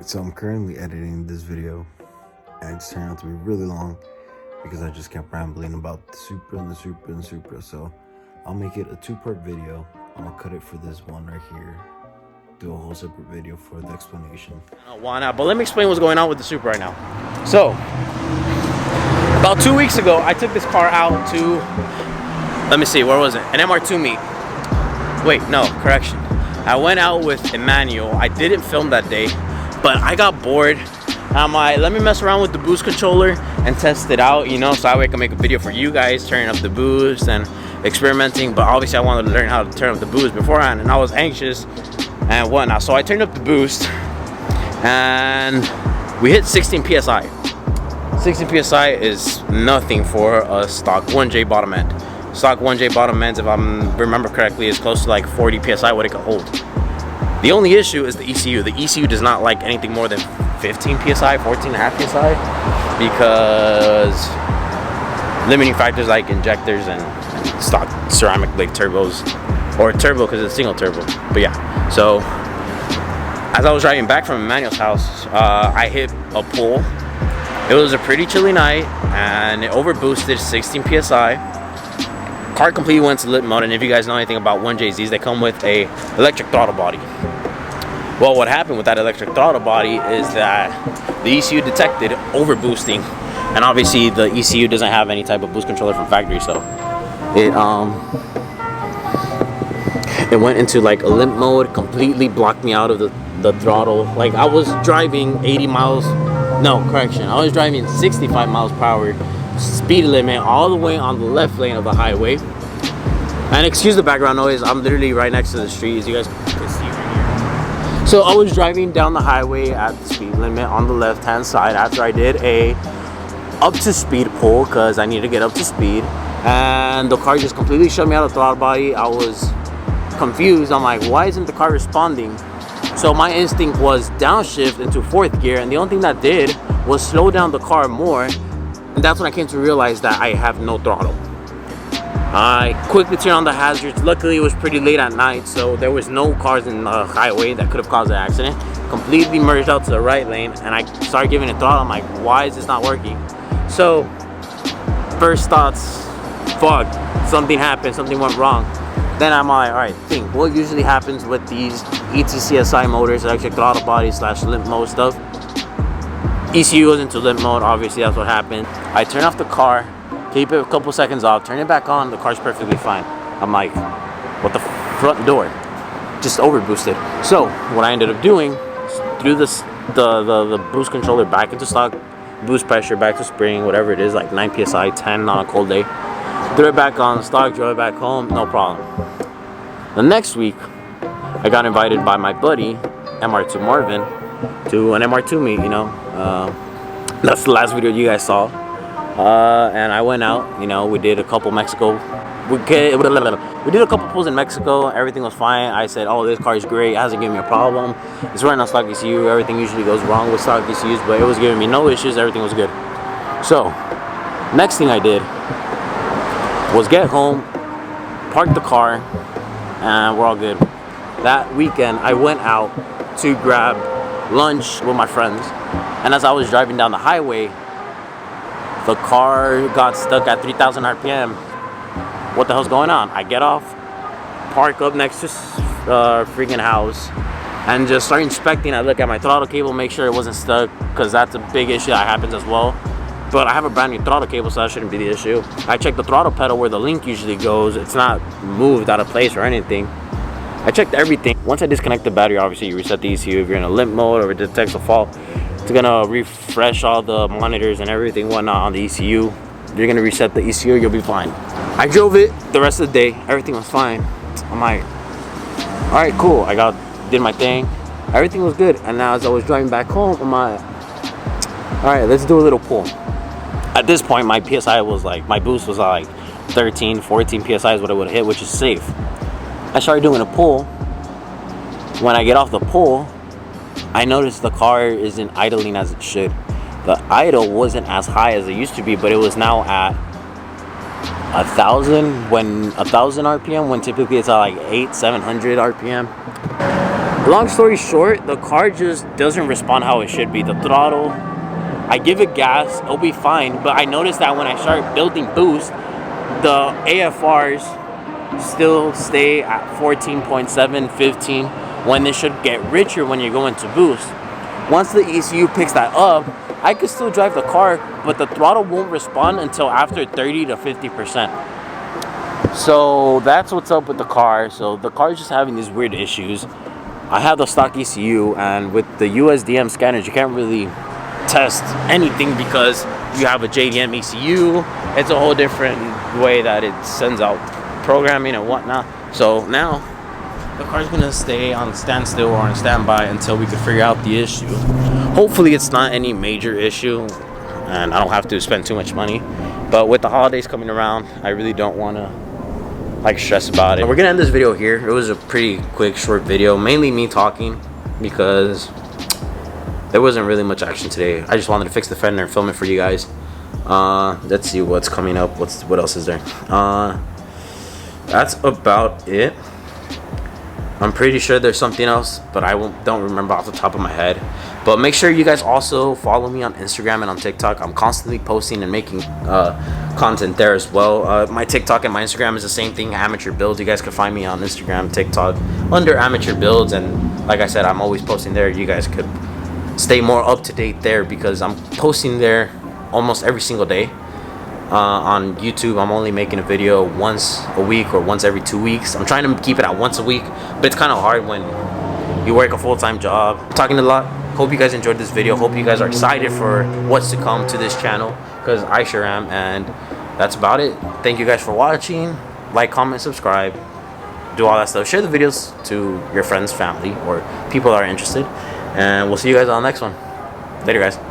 Alright, so I'm currently editing this video and it's turned out to be really long because I just kept rambling about the Supra and the Supra and the Supra. So I'll make it a two-part video. I'm gonna cut it for this one right here, do a whole separate video for the explanation. Why not? But let me explain what's going on with the Supra right now. So about 2 weeks ago, I took this car out to, let me see, where was it? An MR2 meet. Wait, no, correction. I went out with Emmanuel. I didn't film that day, but I got bored. I'm like, let me mess around with the boost controller and test it out, you know, so that way I can make a video for you guys, turning up the boost and experimenting. But obviously I wanted to learn how to turn up the boost beforehand, and I was anxious and whatnot. So I turned up the boost and we hit 16 PSI. 16 PSI is nothing for a stock 1J bottom end. Stock 1J bottom ends, if I remember correctly, is close to like 40 PSI what it can hold. The only issue is the ECU. The ECU does not like anything more than 15 PSI, 14.5 PSI, because limiting factors like injectors and stock ceramic blade turbos, or turbo because it's single turbo. But yeah, so as I was driving back from Emmanuel's house, I hit a pole. It was a pretty chilly night and it overboosted 16 PSI. Car completely went to lit mode, and if you guys know anything about 1JZs, they come with a electric throttle body. Well, what happened with that electric throttle body is that the ECU detected overboosting, and obviously the ECU doesn't have any type of boost controller from factory, so it went into like a limp mode, completely blocked me out of the throttle. Like I was driving 80 miles, no, correction, I was driving 65 miles per hour speed limit all the way on the left lane of the highway. And excuse the background noise, I'm literally right next to the street, as you guys can see right here. So I was driving down the highway at the speed limit on the left hand side after I did a up to speed pull because I needed to get up to speed, and the car just completely shut me out of the throttle body. I was confused. I'm like, why isn't the car responding? So my instinct was downshift into fourth gear, and the only thing that did was slow down the car more. And that's when I came to realize that I have no throttle. I quickly turned on the hazards. Luckily, it was pretty late at night, so there was no cars in the highway that could have caused an accident. Completely merged out to the right lane, and I started giving it throttle. I'm like, why is this not working? So, first thoughts, fuck, something happened, something went wrong. Then I'm like, all right, think, what usually happens with these ETCSI motors, electric throttle body / limp mode stuff? ECU goes into limp mode, obviously that's what happened. I turn off the car, keep it a couple seconds off, turn it back on, the car's perfectly fine. I'm like, what, the front door just overboosted. So what I ended up doing, threw the boost controller back into stock, boost pressure back to spring, whatever it is, like 9 PSI, 10 on a cold day. Threw it back on stock, drove it back home, no problem. The next week, I got invited by my buddy, MR2 Marvin, to an MR2 meet, you know. That's the last video you guys saw. And I went out, you know, we did a couple Mexico. We did a couple pulls in Mexico, everything was fine. I said, oh, this car is great, it hasn't given me a problem. It's running on stock ECU, everything usually goes wrong with stock ECUs, but it was giving me no issues, everything was good. So, next thing I did was get home, park the car, and we're all good. That weekend, I went out to grab lunch with my friends, and as I was driving down the highway, the car got stuck at 3,000 RPM. What the hell's going on? I get off, park up next to freaking house, and just start inspecting. I look at my throttle cable, make sure it wasn't stuck, because that's a big issue that happens as well. But I have a brand new throttle cable, so that shouldn't be the issue. I checked the throttle pedal where the link usually goes. It's not moved out of place or anything. I checked everything. Once I disconnect the battery, obviously you reset the ECU. If you're in a limp mode or it detects a fault, it's gonna refresh all the monitors and everything whatnot on the ECU. You're gonna reset the ECU, you'll be fine. I drove it the rest of the day, everything was fine. I'm like, all right, cool. Did my thing, everything was good. And now as I was driving back home, I'm like, all right, let's do a little pull. At this point, my PSI was like, my boost was like 13, 14 PSI is what it would hit, which is safe. I started doing a pull. When I get off the pull, I noticed the car isn't idling as it should. The idle wasn't as high as it used to be, but it was now at 1,000 RPM, when typically it's at like 700 RPM. Long story short, the car just doesn't respond how it should be. The throttle, I give it gas, it'll be fine, but I noticed that when I start building boost, the AFRs still stay at 14.7, 15, when they should get richer when you're going to boost. Once the ECU picks that up, I could still drive the car, but the throttle won't respond until after 30 to 50%. So that's what's up with the car. So the car is just having these weird issues. I have the stock ECU, and with the USDM scanners, you can't really test anything because you have a JDM ECU. It's a whole different way that it sends out programming and whatnot. So now the car's gonna stay on standstill or on standby until we can figure out the issue. Hopefully it's not any major issue and I don't have to spend too much money. But with the holidays coming around, I really don't want to like stress about it. We're gonna end this video here. It was a pretty quick, short video, mainly me talking because there wasn't really much action today. I just wanted to fix the fender and film it for you guys. Let's see what's coming up. What else is there? That's about it. I'm pretty sure there's something else, but I don't remember off the top of my head. But make sure you guys also follow me on Instagram and on TikTok. I'm constantly posting and making content there as well. My TikTok and my Instagram is the same thing, Amateur Builds. You guys can find me on Instagram, TikTok under Amateur Builds, and like I said, I'm always posting there. You guys could stay more up to date there because I'm posting there almost every single day. On YouTube, I'm only making a video once a week or once every 2 weeks. I'm trying to keep it at once a week, but it's kind of hard when you work a full-time job. I'm talking a lot. Hope you guys enjoyed this video. Hope you guys are excited for what's to come to this channel, because I sure am. And that's about it. Thank you guys for watching. Like, comment, subscribe, do all that stuff. Share the videos to your friends, family, or people that are interested. And we'll see you guys on the next one. Later, guys.